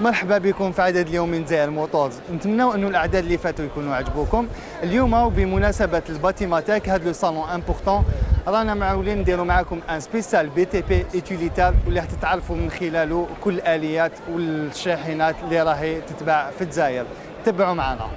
مرحبا بكم في عدد اليوم من زي الموتورز. نتمنوا انه الاعداد اللي فاتوا يكونوا عجبوكم. اليوم وبمناسبه الباتيماتيك هذا لو صالون امبورطون رانا معولين نديروا معكم ان سبيسال بي تي بي ايتيليتار واللي حتتعرفوا من خلاله كل الاليات والشاحنات اللي راهي تتباع في الجزائر. تبعوا معنا.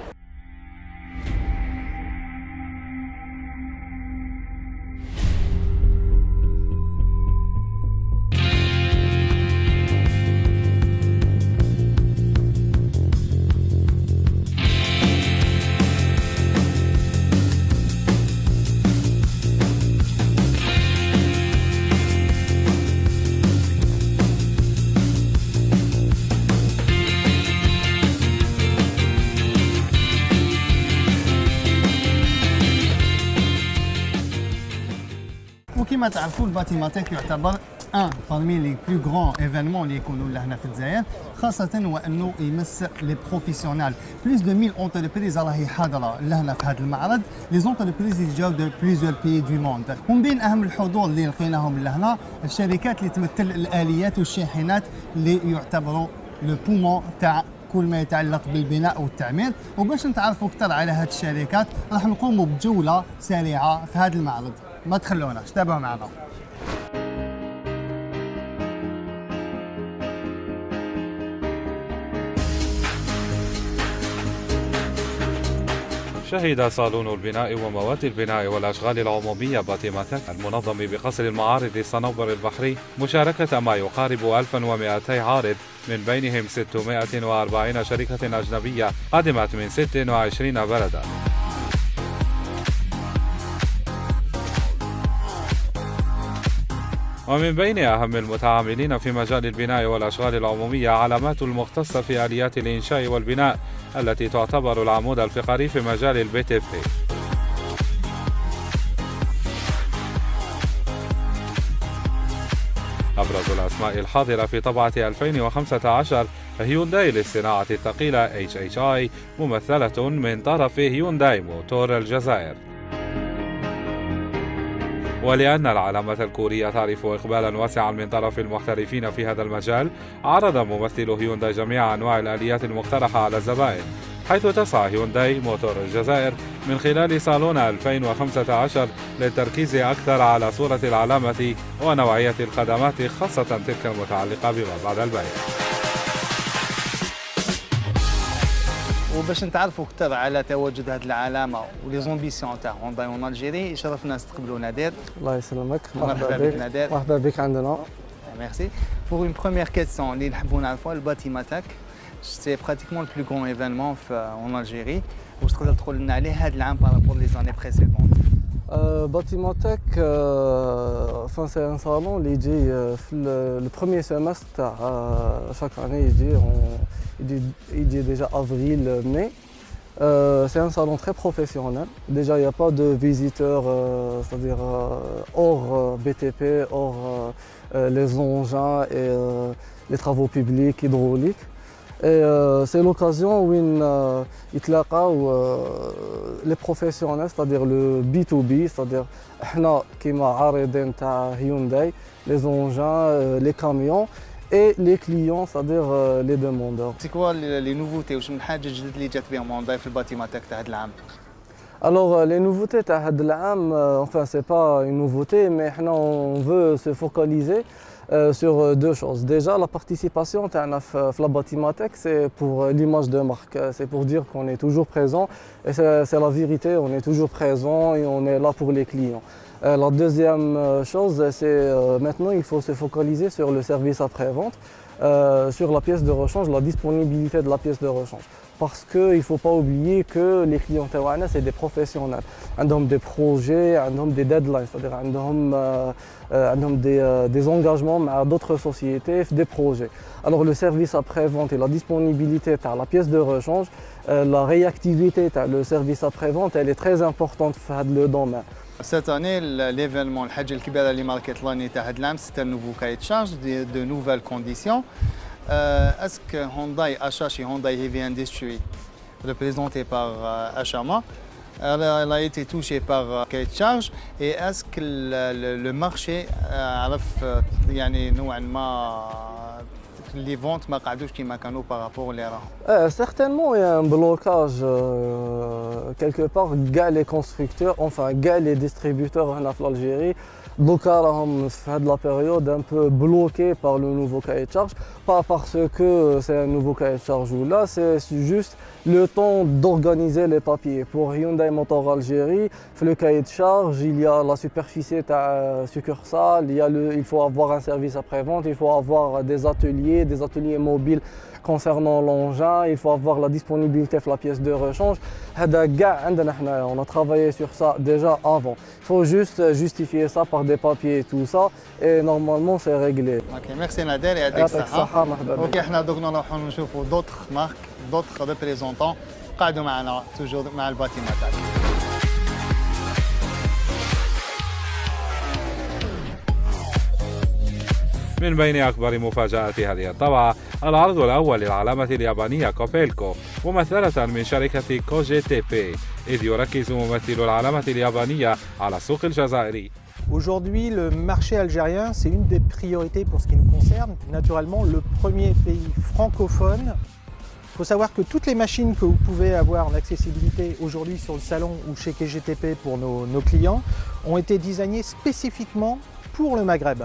وكما تعرفوا الباتيماتيك يعتبر ان parmi les plus grands événements اللي يكونوا لهنا في الجزائر، خاصة هو انه يمس لي بروفيسيونيل. بلوس دو 1000 اونتربريز راهي حاضرة لهنا في هذا المعرض، لي زونتربريز اللي جاو دو بليزيور بيي دو موند. ومن بين اهم الحضور اللي لقيناهم لهنا الشركات اللي تمثل الاليات والشاحنات اللي يعتبروا لو بومون تاع كل ما يتعلق بالبناء والتعمير. وباش نتعرفوا اكثر على هذه الشركات راح نقوموا بجولة سريعة في هذا المعرض. ما تخلوناش، تابعوا معنا. شهد صالون البناء ومواد البناء والأشغال العمومية باتيماتيك المنظم بقصر المعارض الصنوبر البحري مشاركة ما يقارب 1200 عارض من بينهم 640 شركة أجنبية قادمة من 26 بلدا. ومن بين أهم المتعاملين في مجال البناء والأشغال العمومية علامات المختصة في آليات الإنشاء والبناء التي تعتبر العمود الفقري في مجال البي تي بي. أبرز الأسماء الحاضرة في طبعة 2015 هيونداي للصناعة الثقيلة HHI ممثلة من طرف هيونداي موتور الجزائر. ولأن العلامة الكورية تعرف إقبالا واسعا من طرف المحترفين في هذا المجال، عرض ممثل هيونداي جميع أنواع الآليات المقترحة على الزبائن، حيث تسعى هيونداي موتور الجزائر من خلال صالون 2015 للتركيز أكثر على صورة العلامة ونوعية الخدمات، خاصة تلك المتعلقة بما بعد البيع. وباش نتعرفوا اكثر على تواجد هذه العلامه ولي زومبيسيون تاع هونداي اون الجيري، شرفنا نستقبلوا نادر. الله يسلمك. مرحبا بك نادر. مرحبا بك عندنا. ميرسي. بور اون بروميير كيسيون اللي نحبوا نعرفوها، الباتيماتيك سي براتيكمون لو بلو غران ايفينمون في اون الجيري، واش تقدر تقول لنا عليه هذا العام بارابور لي زاني بريسيدونت؟ باتيماتيك enfin c'est un salon اللي يجي في le premier semestre تاع chaque année يجي déjà avril mai. C'est un salon très professionnel. Déjà, il n'y a pas de visiteurs, c'est-à-dire hors BTP, hors les engins et les travaux publics, hydrauliques. Et c'est l'occasion où les professionnels, c'est-à-dire le B2B, c'est-à-dire احنا كيما عارضين تاع Hyundai, les engins, les camions et les clients, c'est-à-dire les demandeurs. C'est quoi les nouveautés واش من حاجه جديده اللي جات بهم هونداي في الباتيماتيك تاع هذا العام؟ Alors les nouveautés تاع هذا العام, enfin c'est pas une nouveauté, mais احنا on veut se focaliser sur deux choses. Déjà, la participation في la Batimatech, c'est pour l'image de marque. C'est pour dire qu'on est toujours présent. Et c'est la vérité, on est toujours présent et on est là pour les clients. La deuxième chose, c'est maintenant, il faut se focaliser sur le service après-vente, sur la pièce de rechange, la disponibilité de la pièce de rechange. Parce qu'il ne faut pas oublier que les clients taïwanais, c'est des professionnels. Ils ont des projets, ils ont des deadlines, c'est-à-dire ils ont des engagements avec d'autres sociétés, des projets. Alors le service après-vente et la disponibilité de la pièce de rechange, la réactivité le service après-vente, elle est très importante dans le domaine. Cette année, l'événement, الحاجة الكبيرة اللي ماركت لاني تاع هذا العام, c'est un nouveau cahier de charge, de nouvelles conditions. Est-ce que Hyundai Achat chez Hyundai Heavy Industry, représenté par Achama, elle a été touchée par cahier de charge, et est-ce que le marché عرف يعني نوعا ما les ventes ما قعدوش كيما كانوا بارابور اللي راهم. Certainement, il y a un blocage quelque part. Les constructeurs, enfin, les distributeurs en Algérie, donc à la période un peu bloqués par le nouveau cahier de charge. Pas parce que c'est un nouveau cahier de charge ou là, c'est juste le temps d'organiser les papiers. Pour Hyundai Motor Algérie, le cahier de charge, il y a la superficie succursale, il faut avoir un service après-vente, il faut avoir des ateliers mobiles concernant l'engin, il faut avoir la disponibilité de la pièce de rechange. On a travaillé sur ça déjà avant. Il faut juste justifier ça par des papiers et tout ça, et normalement c'est réglé. Ok, merci Nader et يعطيك الصحة. Ok, احنا دوك نروحوا نشوفوا d'autres marques, d'autres représentants. قاعدوا معنا toujours مع الباتيماتات. من بين أكبر مفاجآت هذه الطبعة العرض الأول للعلامة اليابانية كوبيلكو ممثلة من شركة كوجي تي بي، إذ يركز ممثل العلامة اليابانية على السوق الجزائري. Aujourd'hui, le marché algérien, c'est une des priorités pour ce qui nous concerne. Naturellement, le premier pays francophone. Il faut savoir que toutes les machines que vous pouvez avoir en accessibilité aujourd'hui sur le salon ou chez KGTP pour nos clients ont été designées spécifiquement pour le Maghreb.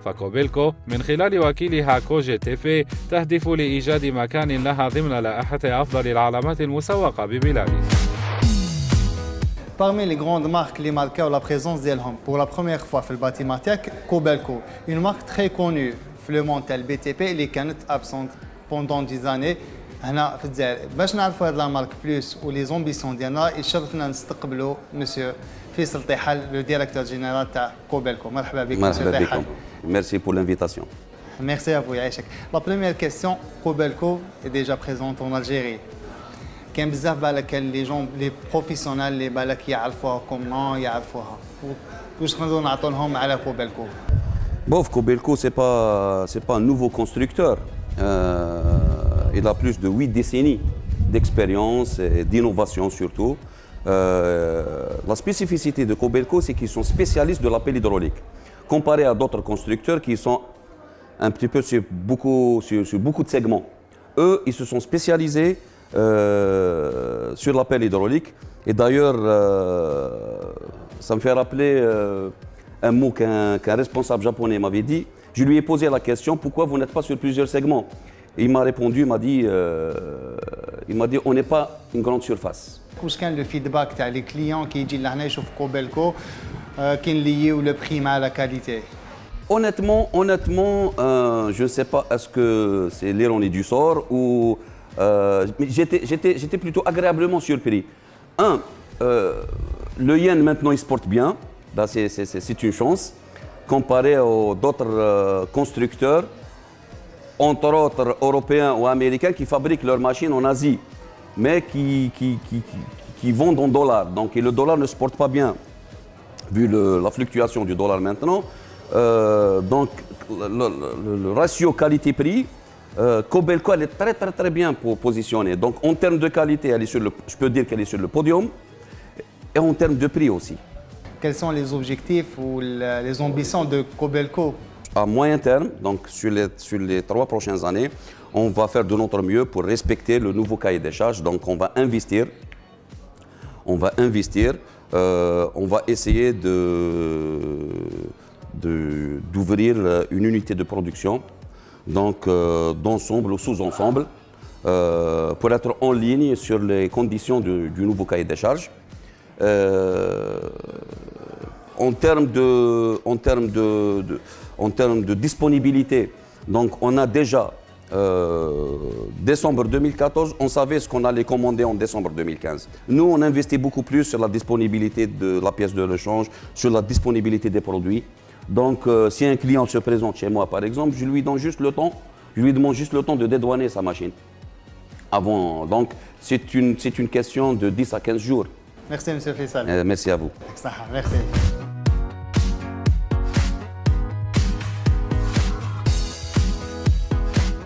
فكوبيلكو من خلال وكيلها كوجي تي بي تهدف لإيجاد مكان لها ضمن لائحة أفضل العلامات المسوقة ببلاده. Parmi les grandes marques اللي marquent la présence d'Elham pour la première fois في الباتيمات تاعك كوبيلكو، une marque très connue في le monde تاع البي تي بي اللي كانت absente pendant des années هنا في الجزائر. باش نعرفوا هاد لا مارك بلوس ولي زومبيسيون ديالنا يشرفنا نستقبلوا مسيو فيصل طيحل لو ديريكتور جينيرال تاع كوبيلكو. مرحبا بك مسيو طيحل. Merci pour l'invitation. Merci à vous, Yaïchek. La première question, Kobelco est déjà présente en Algérie. كان بزاف بالك les gens, les professionnels اللي بالك يعرفوها comment يعرفوها. واش نقدروا نعطوا لهم على كوبيلكو؟ Bof, Kobelco, c'est pas un nouveau constructeur. Il a plus de 8 décennies d'expérience et d'innovation surtout. La spécificité de Kobelco, c'est qu'ils sont spécialistes de la pelle hydraulique. Comparé à d'autres constructeurs qui sont un petit peu sur beaucoup de segments. Eux, ils se sont spécialisés sur la pelle hydraulique. Et d'ailleurs, ça me fait rappeler un mot qu'un responsable japonais m'avait dit. Je lui ai posé la question, pourquoi vous n'êtes pas sur plusieurs segments? Et il m'a répondu, il m'a dit, on n'est pas une grande surface. واش كان لو فيدباك تاع لي كليون كي يجي لهنا يشوف كوبيلكو كاين ليو لو بري مع لا كاليتي؟ Honnêtement, je ne sais pas, est-ce que c'est l'ironie du sort ou... mais j'étais plutôt agréablement surpris. Le yen maintenant il se porte bien, là, c'est une chance, comparé aux d'autres constructeurs, entre autres européens ou américains qui fabriquent leurs machines en Asie, mais qui vendent en dollars. Donc et le dollar ne se porte pas bien, vu la fluctuation du dollar maintenant. Donc le ratio qualité-prix, Kobelco elle est très bien positionnée. Donc en termes de qualité, je peux dire qu'elle est sur le podium, et en termes de prix aussi. Quels sont les objectifs ou les ambitions de Kobelco? À moyen terme, donc sur les 3 prochaines années, on va faire de notre mieux pour respecter le nouveau cahier des charges. Donc on va investir, on va essayer d'ouvrir une unité de production, donc d'ensemble ou sous-ensemble, pour être en ligne sur les conditions du nouveau cahier des charges. En termes de disponibilité, donc on a déjà décembre 2014, on savait ce qu'on allait commander en décembre 2015. Nous, on investit beaucoup plus sur la disponibilité de la pièce de rechange, sur la disponibilité des produits. Donc, si un client se présente chez moi, par exemple, je lui demande juste le temps de dédouaner sa machine. Avant, donc, c'est une question de 10 à 15 jours. Merci, M. Faisal. Merci à vous. Merci.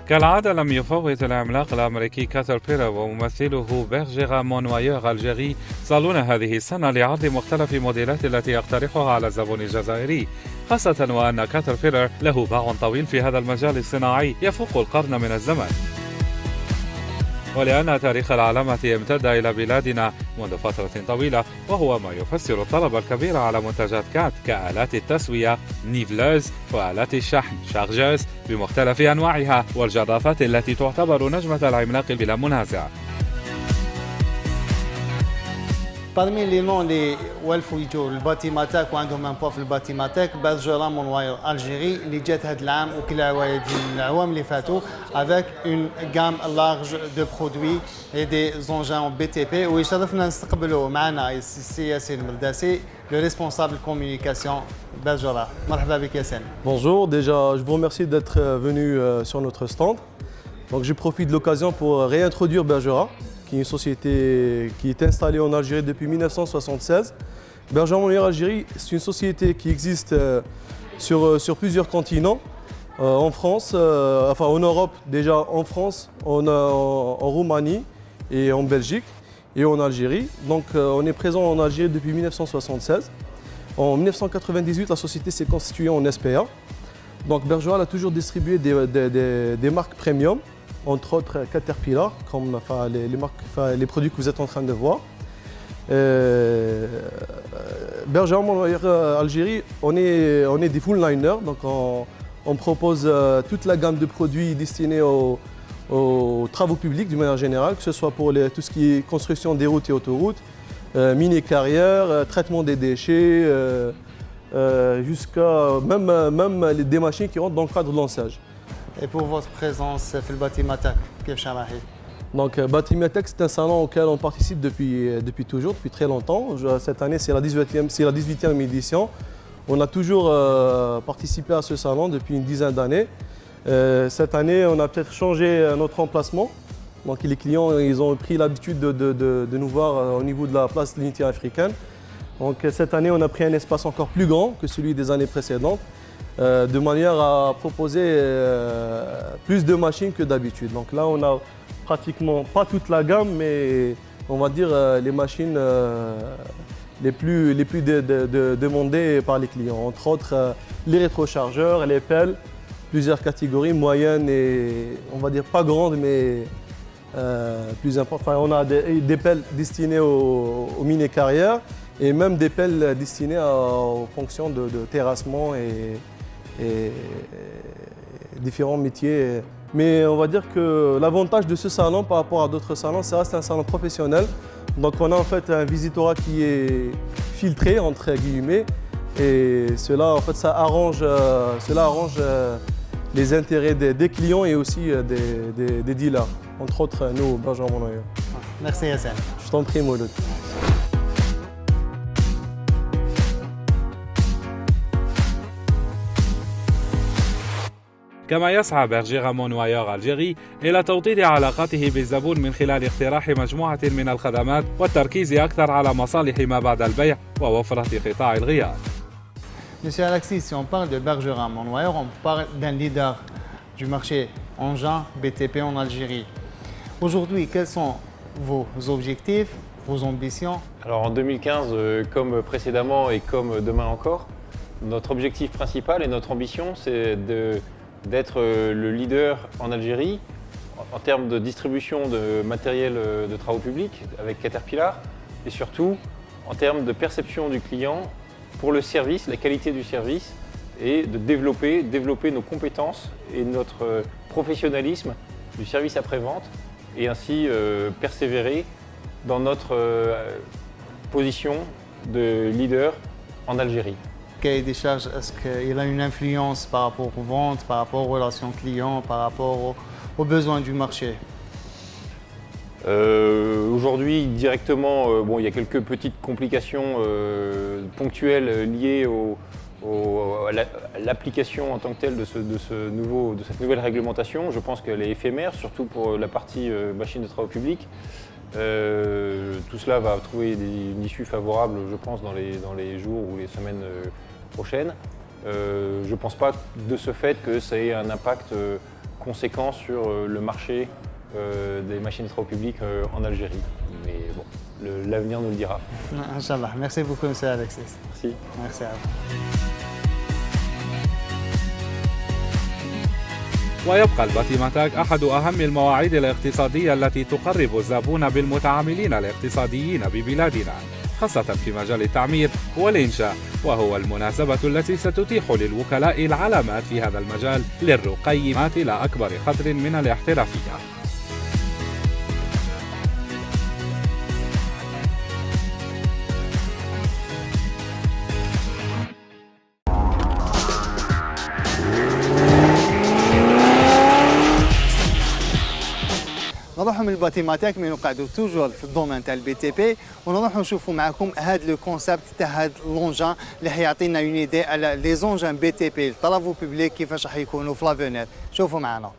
كالعادة لم يفوت العملاق الأمريكي كاتربيلر وممثله بيرجيغا مونوايور الجيري صالون هذه السنة لعرض مختلف الموديلات التي يقترحها على الزبون الجزائري، خاصة وأن كاتربيلر له باع طويل في هذا المجال الصناعي يفوق القرن من الزمن، ولأن تاريخ العلامة امتد إلى بلادنا منذ فترة طويلة، وهو ما يفسر الطلب الكبير على منتجات كات كآلات التسوية نيفلوز وآلات الشحن شارجوز بمختلف أنواعها والجرافات التي تعتبر نجمة العملاق بلا منازع. Parmi les noms اللي والفوا يجوا الباتيماتاك وعندهم ان بوا في الباتيماتاك برجرا مونواير الجيري اللي جات هذا العام وكل العوام اللي فاتوا avec une gamme large de produits et des engins BTP ويشرفنا نستقبلوا معنا السي ياسين ملداسي le responsable communication برجرا. مرحبا بك ياسين. Bonjour, déjà je vous remercie d'être venu sur notre stand. Donc je profite de l'occasion pour réintroduire Bergera, qui est une société qui est installée en Algérie depuis 1976. Bergera Monier Algérie, c'est une société qui existe sur plusieurs continents. En France, enfin en Europe, déjà en France, en Roumanie et en Belgique et en Algérie. Donc on est présent en Algérie depuis 1976. En 1998, la société s'est constituée en SPA. Donc Bergera a toujours distribué des marques premium, entre autres Caterpillar, comme les produits que vous êtes en train de voir. Bergera Monier Algérie, on est des full liners, donc on propose toute la gamme de produits destinés aux travaux publics d'une manière générale, que ce soit pour tout ce qui est construction des routes et autoroutes, mini-carrières, traitement des déchets, jusqu'à même des machines qui rentrent dans le cadre de lançage. Et pour votre présence dans le Batimatek, كيف شرحي؟ Donc Batimatek, c'est un salon auquel on participe depuis toujours, depuis très longtemps. Cette année, c'est la 18e édition. On a toujours participé à ce salon depuis une dizaine d'années. Cette année, on a peut-être changé notre emplacement. Donc les clients, ils ont pris l'habitude de nous voir au niveau de la place de l'unité africaine. Donc cette année, on a pris un espace encore plus grand que celui des années précédentes, de manière à proposer plus de machines que d'habitude. Donc là, on a pratiquement pas toute la gamme, mais on va dire les machines les plus demandées par les clients. Entre autres, les rétrochargeurs, les pelles, plusieurs catégories, moyennes et on va dire pas grandes, mais plus importantes. Enfin, on a des pelles destinées aux mini-carrières et même des pelles destinées aux fonctions de terrassement et différents métiers. Mais on va dire que l'avantage de ce salon par rapport à d'autres salons, c'est que c'est un salon professionnel. Donc on a en fait un visitorat qui est filtré entre guillemets et cela en fait ça arrange les intérêts des clients et aussi des dealers. Entre autres nous, Bergera Monier. Merci Yassine. Je t'en prie Mouloud. كما يسعى برجيرا مونواير الجيري إلى توطيد علاقاته بالزبون من خلال اقتراح مجموعة من الخدمات والتركيز أكثر على مصالح ما بعد البيع ووفرة قطاع الغيار. Monsieur Alexis, si on parle de Bergera Monier, on parle d'un leader du marché engin BTP en Algérie. Aujourd'hui, quels sont vos objectifs, vos ambitions? Alors en 2015, comme précédemment et comme demain encore, notre objectif principal et notre ambition, c'est d'être le leader en Algérie en termes de distribution de matériel de travaux publics avec Caterpillar et surtout en termes de perception du client pour le service, la qualité du service et de développer nos compétences et notre professionnalisme du service après-vente et ainsi persévérer dans notre position de leader en Algérie. Cahier des charges, est-ce qu'il a une influence par rapport aux ventes, par rapport aux relations clients, par rapport aux besoins du marché? Aujourd'hui, directement, il y a quelques petites complications ponctuelles liées à l'application en tant que telle de cette nouvelle réglementation. Je pense qu'elle est éphémère, surtout pour la partie machine de travaux publics. Tout cela va trouver une issue favorable, je pense, dans les jours ou les semaines prochaines. Je ne pense pas de ce fait que ça ait un impact conséquent sur le marché des machines de travaux publics en Algérie. Mais bon, l'avenir nous le dira. Inch'Allah. Merci beaucoup, M. Alexis. Merci. Merci à vous. ويبقى الباتيماتاك أحد أهم المواعيد الاقتصادية التي تقرب الزبون بالمتعاملين الاقتصاديين ببلادنا، خاصة في مجال التعمير والإنشاء، وهو المناسبة التي ستتيح للوكلاء العلامات في هذا المجال للرقي إلى أكبر قدر من الاحترافية. نروحوا من الباتيماتيك مي نقعدوا توجور في الدومين تاع البي تي بي ونروحوا نشوفوا معكم هذا لو كونسيبت تاع هذا لونجان اللي حيعطينا اون ايدي على لي زونجان بي تي بي طرافو بوبليك كيفاش راح يكونوا في لافونير. شوفوا معنا.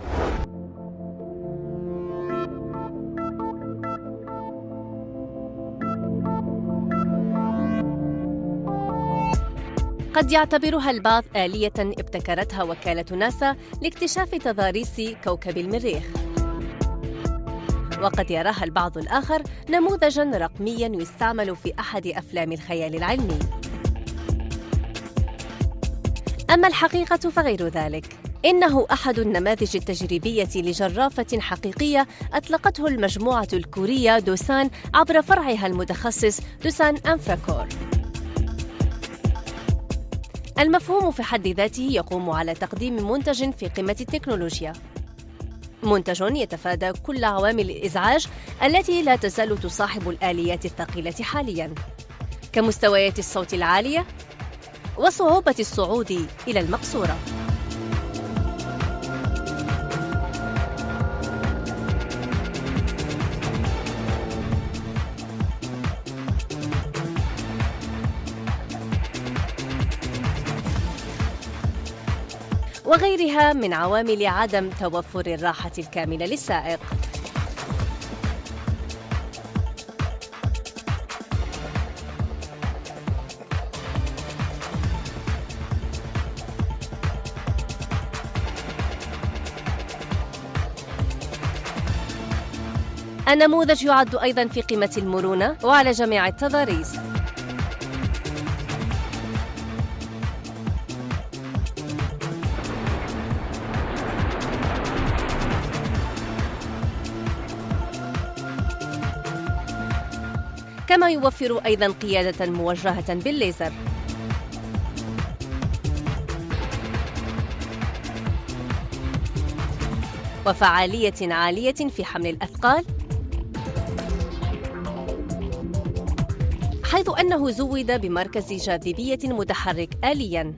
قد يعتبرها البعض آلية ابتكرتها وكالة ناسا لاكتشاف تضاريس كوكب المريخ، وقد يراها البعض الآخر نموذجاً رقمياً يستعمل في أحد أفلام الخيال العلمي. أما الحقيقة فغير ذلك، إنه أحد النماذج التجريبية لجرافة حقيقية أطلقته المجموعة الكورية دوسان عبر فرعها المتخصص دوسان أنفراكور. المفهوم في حد ذاته يقوم على تقديم منتج في قمة التكنولوجيا، منتج يتفادى كل عوامل الإزعاج التي لا تزال تصاحب الآليات الثقيلة حالياً، كمستويات الصوت العالية وصعوبة الصعود إلى المقصورة. وغيرها من عوامل عدم توفر الراحة الكاملة للسائق. النموذج يعد أيضاً في قمة المرونة وعلى جميع التضاريس. كما يوفر أيضاً قيادة موجهة بالليزر. وفعالية عالية في حمل الأثقال، حيث أنه زود بمركز جاذبية متحرك آلياً.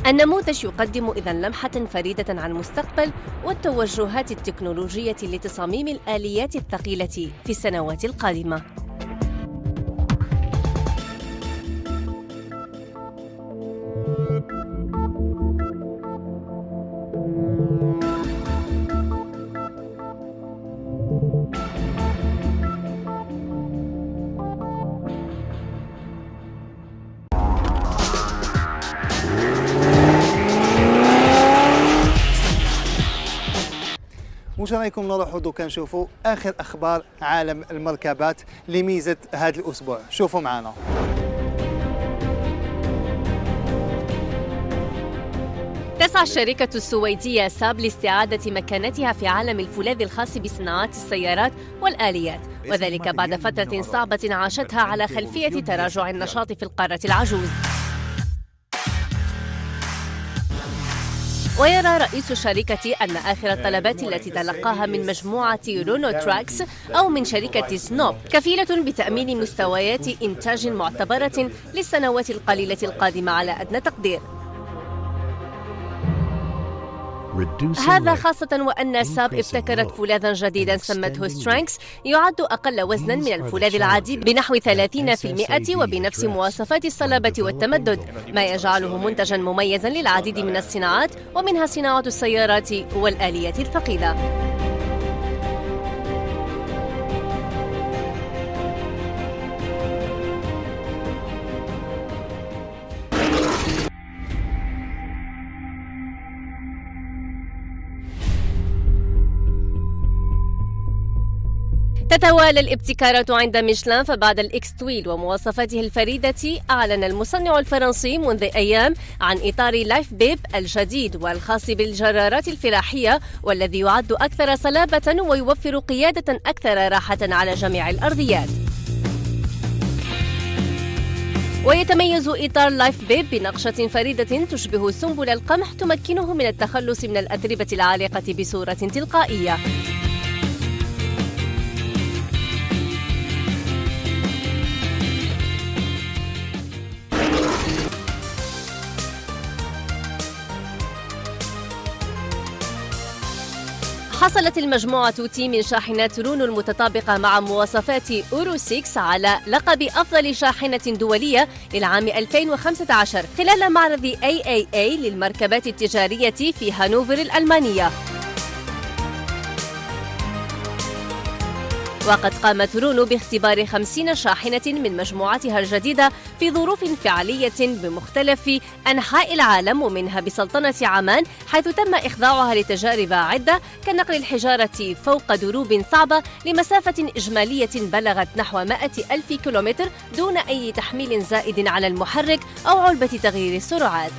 النموذج يقدم إذن لمحة فريدة عن المستقبل والتوجهات التكنولوجية لتصاميم الآليات الثقيلة في السنوات القادمة. واش رايكم نروحوا دوكا نشوفوا اخر اخبار عالم المركبات لميزه هذا الاسبوع؟ شوفوا معنا. تسعى الشركة السويدية ساب لاستعادة مكانتها في عالم الفولاذ الخاص بصناعات السيارات والآليات، وذلك بعد فترة صعبة عاشتها على خلفية تراجع النشاط في القارة العجوز. ويرى رئيس الشركة أن آخر الطلبات التي تلقاها من مجموعة رونو تراكس أو من شركة سنوب كفيلة بتأمين مستويات إنتاج معتبرة للسنوات القليلة القادمة على أدنى تقدير. هذا خاصة وأن ساب ابتكرت فولاذا جديدا سمته سترانكس يعد أقل وزنا من الفولاذ العادي بنحو 30% وبنفس مواصفات الصلابة والتمدد، ما يجعله منتجا مميزا للعديد من الصناعات ومنها صناعة السيارات والآليات الثقيلة. تتوالى الابتكارات عند ميشلان، فبعد الإكس تويل ومواصفاته الفريدة أعلن المصنع الفرنسي منذ أيام عن إطار لايف بيب الجديد والخاص بالجرارات الفلاحية، والذي يعد أكثر صلابة ويوفر قيادة أكثر راحة على جميع الأرضيات. ويتميز إطار لايف بيب بنقشة فريدة تشبه سنبل القمح تمكنه من التخلص من الأتربة العالقة بصورة تلقائية. حصلت المجموعة تي من شاحنات رونو المتطابقة مع مواصفات أورو 6 على لقب أفضل شاحنة دولية للعام 2015 خلال معرض AAA للمركبات التجارية في هانوفر الألمانية. وقد قامت رونو باختبار 50 شاحنة من مجموعتها الجديدة في ظروف فعلية بمختلف أنحاء العالم، ومنها بسلطنة عمان، حيث تم إخضاعها لتجارب عدة كنقل الحجارة فوق دروب صعبة لمسافة إجمالية بلغت نحو 100,000 كيلومتر دون أي تحميل زائد على المحرك أو علبة تغيير السرعات.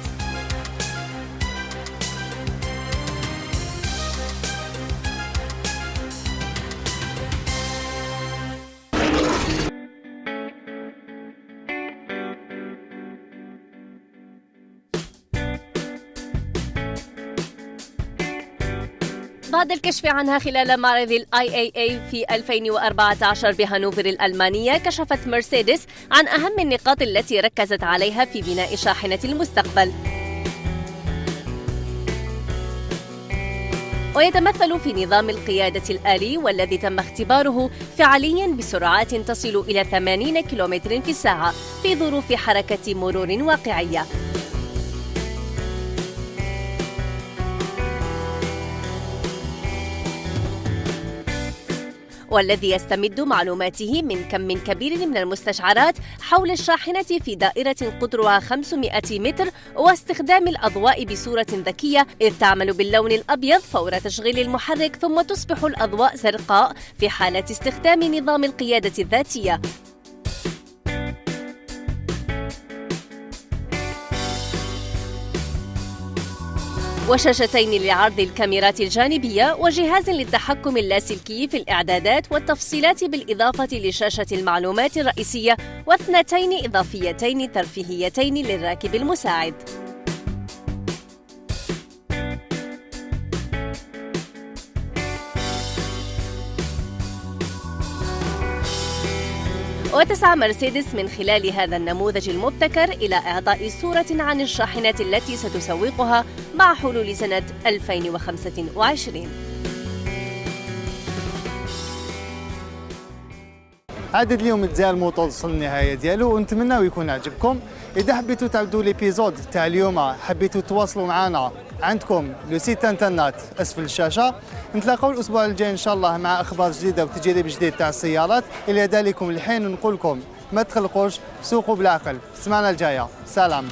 بعد الكشف عنها خلال معرض ال IAA في 2014 بهانوفر الألمانية، كشفت مرسيدس عن أهم النقاط التي ركزت عليها في بناء شاحنة المستقبل، ويتمثل في نظام القيادة الآلي والذي تم اختباره فعلياً بسرعات تصل إلى 80 كيلومتر في الساعة في ظروف حركة مرور واقعية. والذي يستمد معلوماته من كم كبير من المستشعرات حول الشاحنة في دائرة قطرها 500 متر، واستخدام الأضواء بصورة ذكية، إذ تعمل باللون الأبيض فور تشغيل المحرك، ثم تصبح الأضواء زرقاء في حالة استخدام نظام القيادة الذاتية. وشاشتين لعرض الكاميرات الجانبية، وجهاز للتحكم اللاسلكي في الإعدادات والتفصيلات، بالإضافة لشاشة المعلومات الرئيسية، واثنتين إضافيتين ترفيهيتين للراكب المساعد. وتسعى مرسيدس من خلال هذا النموذج المبتكر إلى إعطاء صورة عن الشاحنات التي ستسوقها مع حلول سنة 2025. عدد اليوم ديال الموطور وصل للنهايه ديالو، ونتمناو يكون عجبكم. اذا حبيتوا تعودوا ليبيزود تاع اليوم، حبيتوا تواصلوا معنا، عندكم لو سيت انترنت اسفل الشاشه. نتلاقاو الاسبوع الجاي ان شاء الله مع اخبار جديده وتجارب جديد تاع السيارات. الى ذلكم الحين نقول لكم ما تخلقوش، سوقوا بالعقل. سمعنا الجايه، سلام.